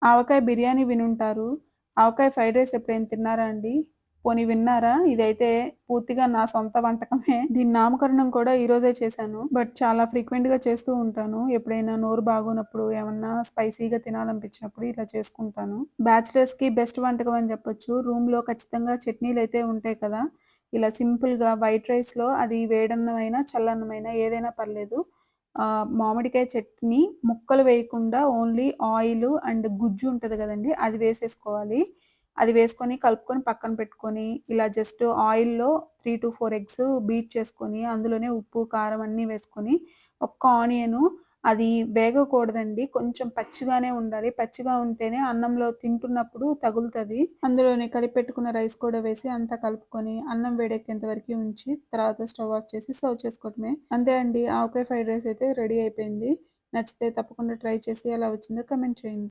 ఆవకాయ బిర్యానీ వినుంటారు. ఆవకాయ fried rice ఎప్పుడైనా తిన్నారా అండి? పోనీ విన్నారా? ఇదైతే పూర్తిగా నా సొంత వంటకమే. దీని నామకరణం కూడా ఈరోజే చేశాను. బట్ చాలా ఫ్రీక్వెంట్‌గా చేస్తూ ఉంటాను. ఎప్పుడైనా నోరు బాగోనప్పుడు, ఏమన్నా స్పైసీగా తినాలనిపించినప్పుడు ఇలా చేసుకుంటాను. బ్యాచిలర్స్‌కి బెస్ట్ వంటకం అని చెప్పొచ్చు. రూమ్‌లో ఖచ్చితంగా చట్నీలైతే ఉంటాయి కదా! ఇలా సింపుల్‌గా వైట్ రైస్‌లో అది వేడన్నమైనా, చల్లన్నమైనా ఏదైనా పర్లేదు. మామిడికాయ చట్నీ ముక్కలు వేయకుండా ఓన్లీ ఆయిలు అండ్ గుజ్జు ఉంటది గదండీ! అది వేసేసుకోవాలి. అది వేసుకొని కలుపుకొని పక్కన పెట్టుకొని, ఇలా జస్ట్ ఆయిల్‌లో 3-4 ఎగ్స్ బీట్ చేసుకొని, అందులోనే ఉప్పు, కారం అన్నీ వేసుకొని, ఒక్క ఆనియను అది వేగకూడదండి. కొంచెం పచ్చిగానే ఉండాలి. పచ్చిగా ఉంటేనే అన్నంలో తింటున్నప్పుడు తగులుతది. అందులోనే కలిపెట్టుకున్న రైస్ కూడా వేసి అంతా కలుపుకొని, అన్నం వేడెక్కేంత వరకి ఉంచి, తర్వాత స్టవ్ ఆఫ్ చేసి సర్వ్ చేసుకోవటమే. అంతే అండి. ఆవకాయ ఫ్రైడ్ రైస్ అయితే రెడీ అయిపోయింది. నచ్చితే తప్పకుండా ట్రై చేసి ఎలా వచ్చిందో కామెంట్ చేయండి.